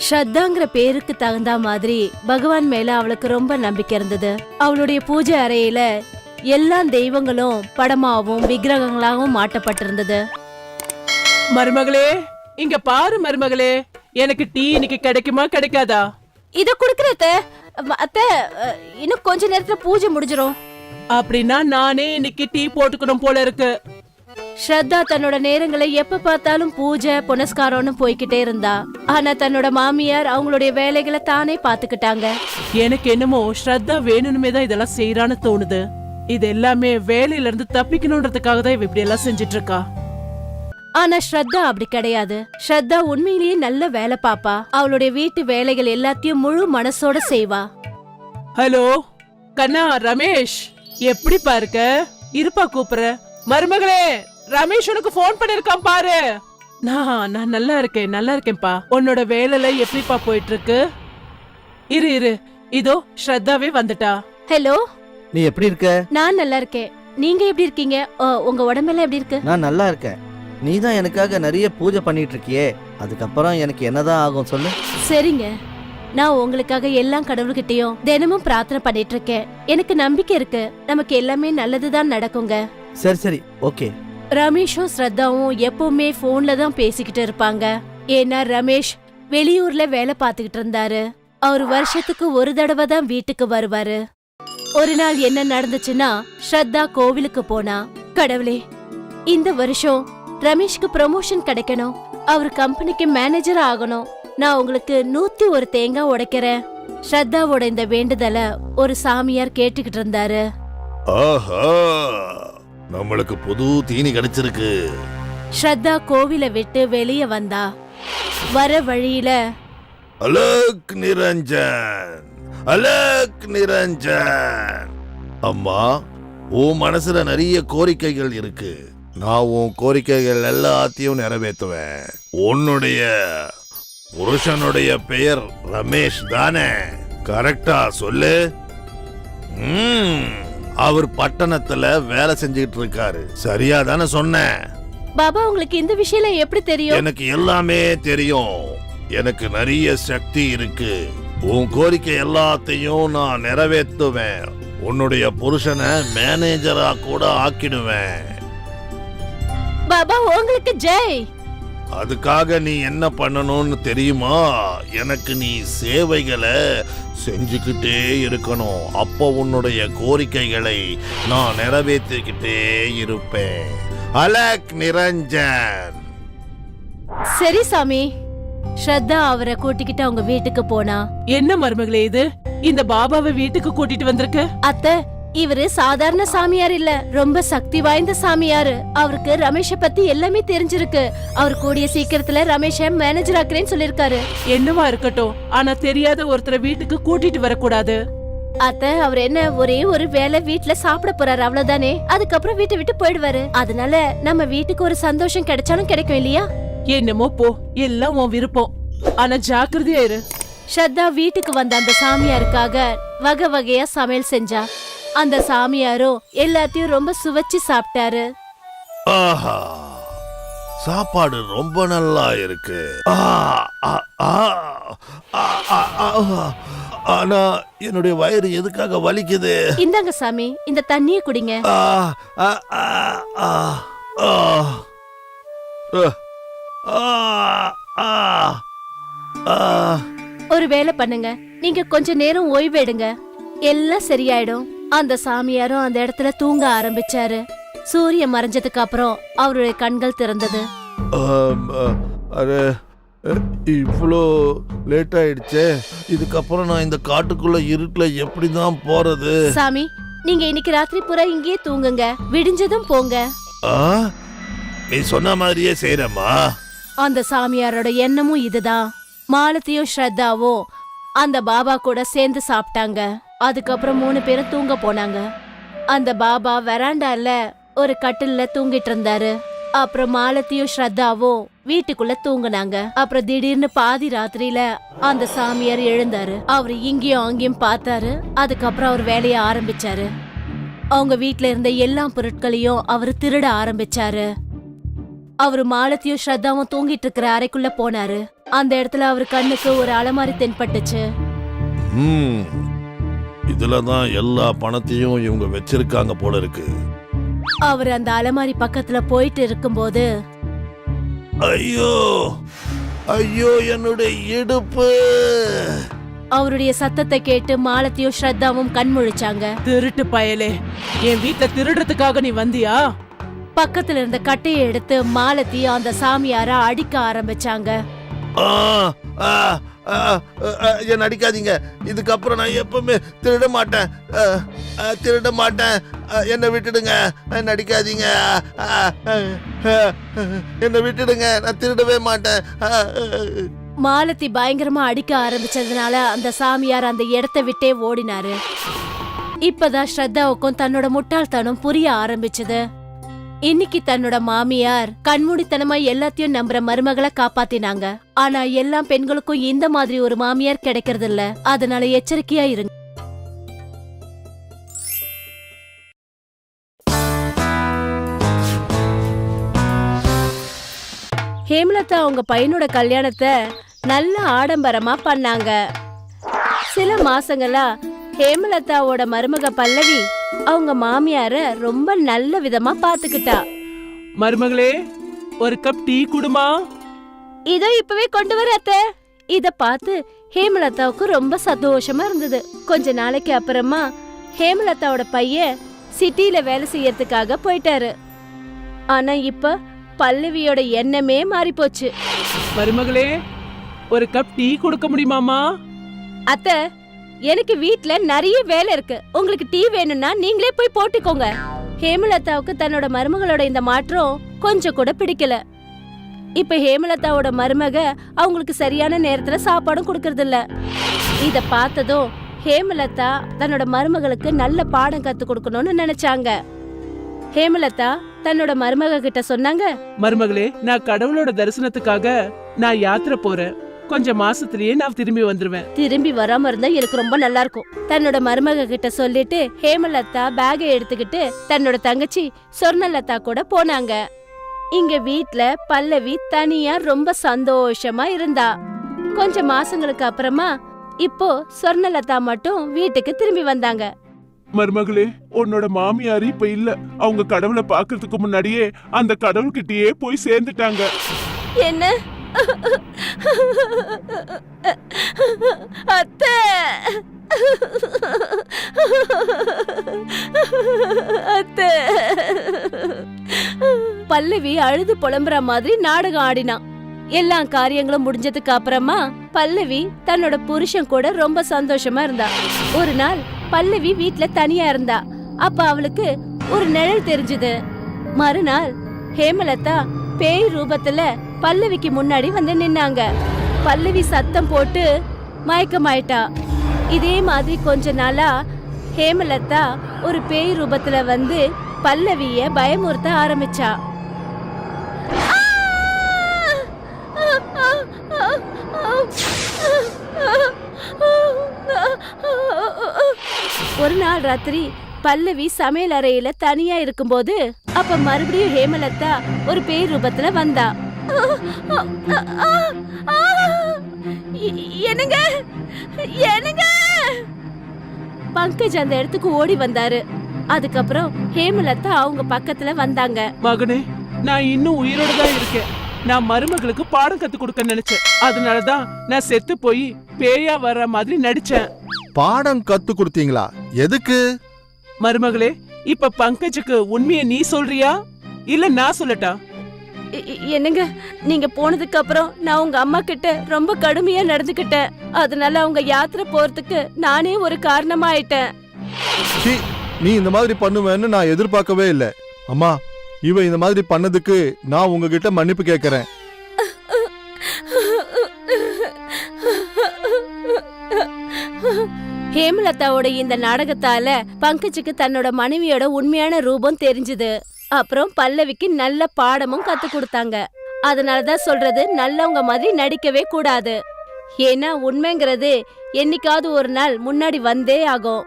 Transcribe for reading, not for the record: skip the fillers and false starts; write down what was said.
ஸ்ரத்தாங்கிற பேருக்கு தகுந்த மாதிரி பகவான் மேல அவளுக்கு ரொம்ப நம்பிக்கை இருந்தது. அவளுடைய பூஜை அறையில எல்லா தெய்வங்களும் படமாவும் விக்கிரகங்களாகவும் மாட்டப்பட்டிருந்தது. மருமகளே, இங்க பாரு மருமகளே, எனக்கு டீ இன்னைக்கு கிடைக்குமா கிடைக்காதா? இத குடுக்கற அத்தை, இன்னும் கொஞ்ச நேரத்துல பூஜை முடிஞ்சிரும். அப்படின்னா நானே இன்னைக்கு டீ போட்டுக்கணும் போல இருக்கு. ஸ்ரத்தா தன்னோட நேரங்களை எப்ப பார்த்தாலும் பூஜை புனஸ்காரம்னு போய்கிட்டே இருந்தா. ஆனா தன்னோட மாமியார் அவங்களுடைய வேலைகளை தானே பாத்துக்கிட்டாங்க. எனக்கு என்னமோ ஸ்ரத்தா வேணும்னுமே தான் இதெல்லாம் செய்யறான்னு தோணுது. இது எல்லாமே வேலையில இருந்து தப்பிக்கணும்ன்றதுக்காக தான் இவ இப்படி எல்லாம் செஞ்சிட்டு இருக்கா. ஆனா ஸ்ரத்தா அப்படி கிடையாது. ஸ்ரத்தா உண்மையிலேயே நல்ல வேலை பாப்பா. அவளுடைய வீட்டு வேலைகள் எல்லாத்தையும் முழு மனசோட செய்வா. ஹலோ கண்ணா, ரமேஷ் எப்படி பாருக்க? இருப்பா கூப்பிடுற. மருமகளே, ரமேஷ் உனக்கு போன் பண்ணிருக்கான் பாரு. நான் நல்லா இருக்கேன்ப்பா. உன்னோட வேலைல எப்படிப்பா போயிட்டு இருக்கு? இரு இதோ ஸ்ரத்தாவே வந்துட்டா. ஹலோ, நீ எப்படி இருக்க? நான் நல்லா இருக்கேன். நீங்க எப்படி இருக்கீங்க? உங்க உடம்பெல்லாம் எப்படி இருக்கு? நான் நல்லா இருக்கேன். நீ தான் எனக்காக நிறைய பூஜை பண்ணிட்டு இருக்கியே, அதுக்கப்புறம் எனக்கு என்னதான் ஆகும் சொல்லு. சரிங்க, நான் உங்களுக்காக எல்லாம் கடவுள்கிட்டயும் தினமும் பிரார்த்தனை பண்ணிட்டு இருக்கேன். எனக்கு நம்பிக்கை இருக்கு, நமக்கு எல்லாமே நல்லதுதான் நடக்குங்க. சரி ஓகே. ரமேஷும் ஸ்ரத்தாவும் எப்பவுமே போன்ல தான் பேசிக்கிட்டு இருப்பாங்க. ஏன்னா ரமேஷ் வெளியூர்ல வேலை பார்த்துக்கிட்டு இருந்தாரு. அவர் வருஷத்துக்கு ஒரு தடவை தான் வீட்டுக்கு வருவாரு. ஒரு நாள் என்ன நடந்துச்சுன்னா, ஸ்ரத்தா கோவிலுக்கு போனா. கடவுளே, இந்த வருஷம் ரமேஷ்க்கு ப்ரமோஷன் கிடைக்கணும், அவர் கம்பெனிக்கு மேனேஜர் ஆகணும். நான் உங்களுக்கு 101 தேங்காய் உடைக்கிறேன். ஸ்ரத்தாவோட இந்த வேண்டுதல ஒரு சாமியார் கேட்டுக்கிட்டு இருந்தாரு. ஆஹா, நம்மளுக்கு புது தீனி கிடைச்சிருக்கு. ஸ்ரத்தா கோவிலை விட்டு வெளியே வந்தா. வர வழியில அலக் நிரஞ்சன், அம்மா, உன் மனசுல நிறைய கோரிக்கைகள் இருக்கு. நான் உன் கோரிக்கைகள் எல்லாத்தையும் நிறைவேற்றுவேன். உன்னுடைய புருஷனுடைய பெயர் ரமேஷ் தானே? கரெக்டா சொல்லு. அவர் பட்டணத்துல வேலை செஞ்சுக்கிட்டு இருக்காரு, சரியா தானே சொன்னேன்? பாபா, உங்களுக்கு இந்த விஷயம் எப்படி தெரியும்? எனக்கு எல்லாமே தெரியும். எனக்கு நிறைய சக்தி இருக்கு. உன் கோரிக்கை எல்லாத்தையும் நான் நிறைவேற்றுவேன். உன்னுடைய புருஷனை மேனேஜரா கூட ஆக்கிடுவேன். பாபா, உங்களுக்கு ஜெய். அதுக்காக நீ என்ன பண்ணணும்னு தெரியுமா? எனக்கு நீ சேவைகளை செஞ்சுக்கிட்டே இருக்கணும். அப்போ உன்னுடைய கோரிக்கைகளை நான் நிறைவேற்றிக்கிட்டே இருப்பேன். அலக் நிரஞ்சன். சரி சாமி. ஸ்ரத்தா அவரை கூட்டிக்கிட்டு அவங்க வீட்டுக்கு போனா. என்ன மருமகளே இது? இந்த பாபாவை வீட்டுக்கு கூட்டிட்டு வந்திருக்க? அத்தை, இவரு சாதாரண சாமியார் இல்ல, ரொம்ப சக்தி வாய்ந்த சாமியாரு. அவருக்கு ரமேஷ பத்தி எல்லாமே தெரிஞ்சிருக்கு. அவர் கூடிய சீக்கிரத்துல ரமேஷ மேனேஜர் ஆக்குறேன்னு சொல்லிருக்காரு. என்னவா இருக்கட்டும், ஆனா தெரியாத ஒருத்தரை வீட்டுக்கு கூட்டிட்டு வரக்கூடாது. அத்தை, அவர் என்ன ஒரே ஒரு வேளை வீட்டுல சாப்பிட போறாரு, அவ்வளவுதானே. அதுக்கப்புறம் வீட்டை விட்டு போயிடுவாரு. அதனால நம்ம வீட்டுக்கு ஒரு சந்தோஷம் கிடைச்சாலும் கிடைக்கும் இல்லையா? என்னமோ போ, எல்லாம் உன் விருப்பம். ஆனா ஜாக்கிரதையா இரு. ஸ்ரத்தா வீட்டுக்கு வந்த அந்த சாமியாருக்காக வகை வகையா சமையல் செஞ்சா. அந்த சாமியாரும் எல்லாத்தையும் ரொம்ப சுவைச்சு சாப்பிட்டாரு. ஆஹா, சாப்பாடு ரொம்ப நல்லா இருக்கு. ஆனா என்னுடைய வயிறு எதுக்காக வலிக்குது? இந்தாங்க சாமி, இந்த தண்ணிய குடிங்க. ஒரு வேலை பண்ணுங்க, நீங்க கொஞ்ச நேரம் ஓய்வு எடுங்க, எல்லாம் சரியாயிடும். அந்த சாமியாரும் அந்த இடத்துல தூங்க ஆரம்பிச்சாரு. சூரியன் மறைஞ்சதுக்கு அப்புறம் அவருடைய கண்கள் திறந்தது. இவ்வளோ லேட் ஆயிடுச்சே, இதுக்கப்புறம் நான் இந்த காட்டுக்குள்ள இருட்டுல எப்படிதான் போறது? சாமி, நீங்க இன்னைக்கு ராத்திரி பூரா இங்கேயே தூங்குங்க, விடிஞ்சதும் போங்க. நீ சொன்ன மாதிரியே செய்யறமா? அந்த சாமியாரோட எண்ணமும் இதுதான். மாலத்தியும் ஸ்ரத்தாவும் அந்த பாபா கூட சேர்ந்து சாப்பிட்டாங்க. அதுக்கப்புறம் 3 பேரும் தூங்க போனாங்க. அந்த பாபா வெராண்டால ஒரு கட்டில்ல தூங்கிட்டு இருந்தாரு. அப்புறம் மாலத்தியும் ஸ்ரத்தாவும் வீட்டுக்குள்ள தூங்குனாங்க. அப்புறம் திடீர்னு பாதி ராத்திரியில அந்த சாமியார் எழுந்தாரு. அவரு இங்கேயும் அங்கேயும் பார்த்தாரு. அதுக்கப்புறம் அவர் வேலைய ஆரம்பிச்சாரு. அவங்க வீட்டுல இருந்த எல்லா பொருட்களையும் அவரு திருட ஆரம்பிச்சாரு. அவரு மாலத்தியும் ஸ்ரத்தாவும் தூங்கிட்டு இருக்கிற அறைக்குள்ள போனாரு. அந்த இடத்துல அவர் கண்ணுக்கு ஒரு அலமாரி தென்பட்டுச்சு. இதுலதான் எல்லா பணத்தையும் இவங்க வச்சிருக்காங்க போல இருக்கு. அவர் அந்த அலமாரி பக்கத்துல போயிட்டு இருக்கும்போது, ஐயோ ஐயோ என்னுடைய இடுப்பு! அவருடைய சத்தத்தை கேட்டு மாலத்தியும் ஸ்ரத்தாவும் கண் முழிச்சாங்க. திருட்டு பயலே, என் வீட்டை திருடுறதுக்காக நீ வந்தியா? பக்கத்துல இருந்த கட்டையை எடுத்து மாலத்தியும் அந்த சாமியார அடிக்க ஆரம்பிச்சாங்க. ஆ, ஆ, ஆ, என்ன அடிக்காதீங்க. இதுக்கப்புறம் நான் எப்பவுமே திருட மாட்டேன். திருட மாட்டேன். என்னை விட்டுடுங்க. என்ன அடிக்காதீங்க. என்னை விட்டுடுங்க. நான் திருடவே மாட்டேன். மாலத்தி பயங்கரமா அடிக்க ஆரம்பிச்சதுனால அந்த சாமியார் அந்த இடத்தை விட்டே ஓடினாரு. இப்பதான் ஸ்ரத்தாவுக்கும் தன்னோட முட்டாள்தனம் புரிய ஆரம்பிச்சது. இன்னைக்கு தன்னோட மாமியார் கண்மூடித்தனமா எல்லாத்தையும் நம்புற மருமகளை காப்பாத்தினாங்க. ஆனா எல்லா பெண்களுக்கும் இந்த மாதிரி ஒரு மாமியார் கிடைக்கிறது இல்ல. அதனால எச்சரிக்கையா இருங்க. ஹேமலதா அவங்க பையனோட கல்யாணத்தை நல்ல ஆடம்பரமா பண்ணாங்க. சில மாசங்களா ஹேமலதாவோட மருமக பல்லவி அவங்க மாமியார ரொம்ப நல்ல விதமா பாத்துக்கிட்டா. மருமகளே, ஒரு கப் டீ குடுமா. இதோ இப்பவே கொண்டு வர அத்தை. இத பார்த்து ஹேமலதாவுக்கு ரொம்ப சந்தோஷமா இருந்தது. கொஞ்ச நாளைக்கு அப்புறமா ஹேமலதாவோட பையன் சிட்டில வேலை செய்யறதுக்காக போயிட்டாரு. ஆனா இப்ப பல்லவியோட எண்ணமே மாறி போச்சு. மருமகளே, ஒரு கப் டீ கொடுக்க முடியுமாமா? அத்தை, எனக்கு வீட்ல நிறைய வேலை இருக்கு. உங்களுக்கு டீ வேணும்னா நீங்களே போய் போட்டுக்கோங்க. ஹேமலதாவுக்கு தன்னோட மருமகளோட இந்த மாற்றம் கொஞ்சம் கூட பிடிக்கல. இப்ப ஹேமலதாவோட மருமக அவங்களுக்கு சரியான நேரத்துல சாப்பாடும் கொடுக்கறது இல்ல. இத பார்த்ததும் ஹேமலதா தன்னோட மருமகளுக்கு நல்ல பாடம் கத்து கொடுக்கணும்னு நினைச்சாங்க. ஹேமலதா தன்னோட மருமக கிட்ட சொன்னாங்க, மருமகளே, நான் கடவுளோட தரிசனத்துக்காக நான் யாத்திரை போறேன். கொஞ்சம் மாசத்திலேயே நான் திரும்பி வந்துருவேன். திரும்பி வராம இருந்தா எனக்கு ரொம்ப நல்லா இருக்கும். தன்னோட மருமக கிட்ட சொல்லிட்டு ஹேமலதா பேகை எடுத்துக்கிட்டு தன்னோட தங்கச்சி சொர்ணலதா கூட போனாங்க. இங்க வீட்ல பல்லவி தனியா ரொம்ப சந்தோஷமா இருந்தா. கொஞ்சம் மாசங்களுக்கு அப்புறமா இப்போ சொர்ணலதா மட்டும் வீட்டுக்கு திரும்பி வந்தாங்க. மருமகளே, உன்னோட மாமியார் இப்ப இல்ல. அவங்க கடவுளை பாக்குறதுக்கு முன்னாடியே அந்த கடவுள்கிட்டயே போய் சேர்ந்துட்டாங்க. என்ன அத்தை? அத்தை, பல்லவி அழுது புலம்புற மாதிரி நாடகம் ஆடினான். எல்லா காரியங்களும் முடிஞ்சதுக்கு அப்புறமா பல்லவி தன்னோட புருஷன் கூட ரொம்ப சந்தோஷமா இருந்தா. ஒரு நாள் பல்லவி வீட்ல தனியா இருந்தா. அப்ப அவளுக்கு ஒரு நிழல் தெரிஞ்சது. மறுநாள் ஹேமலதா பேய் ரூபத்துல பல்லவிக்கு முன்னாடி வந்து நின்னாங்க. பல்லவி சத்தம் போட்டு மயக்கமாயிட்டா. இதே மாதிரி கொஞ்ச நாளா ஹேமலதா ஒரு பேய் ரூபத்துல வந்து பல்லவிய பயமுறுத்த ஆரம்பிச்சா. ஒரு நாள் ராத்திரி பல்லவி சமையல் அறையில தனியா இருக்கும்போது அப்ப மறுபடியும் ஹேமலதா ஒரு பேய் ரூபத்துல வந்தா. என்னங்க என்னங்க? பங்கஜ் அந்த இடத்துக்கு ஓடி வந்தாரு. அதுக்கப்புறம் ஹேமலதா அவங்க பக்கத்துல வந்தாங்க. மகனே, நான் இன்னும் உயிரோட தான் இருக்கேன். நான் மருமகளுக்கு பாடம் கத்து கொடுக்க நினைச்சேன். அதனாலதான் நான் செத்து போய் பேயா வர்ற மாதிரி நடிச்சேன். பாடம் கத்து கொடுத்தீங்களா? எதுக்கு? மருமகளே, இப்ப பங்கஜுக்கு உண்மையை நீ சொல்றியா இல்ல நான் சொல்லட்டா? என்னங்க, நீங்க போனதுக்கு அப்புறம் நான் உங்க அம்மா கிட்ட ரொம்ப கடுமையா நடந்துக்கிட்டேன். அதனால அவங்க யாத்திரை போறதுக்கு நானே ஒரு காரணமா ஆயிட்டேன். நீ இந்த மாதிரி பண்ணுவேன்னு நான் எதிர்பார்க்கவே இல்லை. அம்மா, இவ இந்த மாதிரி பண்ணதுக்கு நான் உங்ககிட்ட மன்னிப்பு கேட்கறேன். ஹேமலதாவோட இந்த நாடகத்தால பங்கஜுக்கு தன்னோட மனைவியோட உண்மையான ரூபம் தெரிஞ்சது. அப்புறம் பல்லவிக்கு நல்ல பாடமும் கத்து கொடுத்தாங்க. அதனாலதான் சொல்றது, நல்லவங்க மாதிரி நடிக்கவே கூடாது. ஏன்னா உண்மைங்கிறது என்னைக்காவது ஒரு நாள் முன்னாடி வந்தே ஆகும்.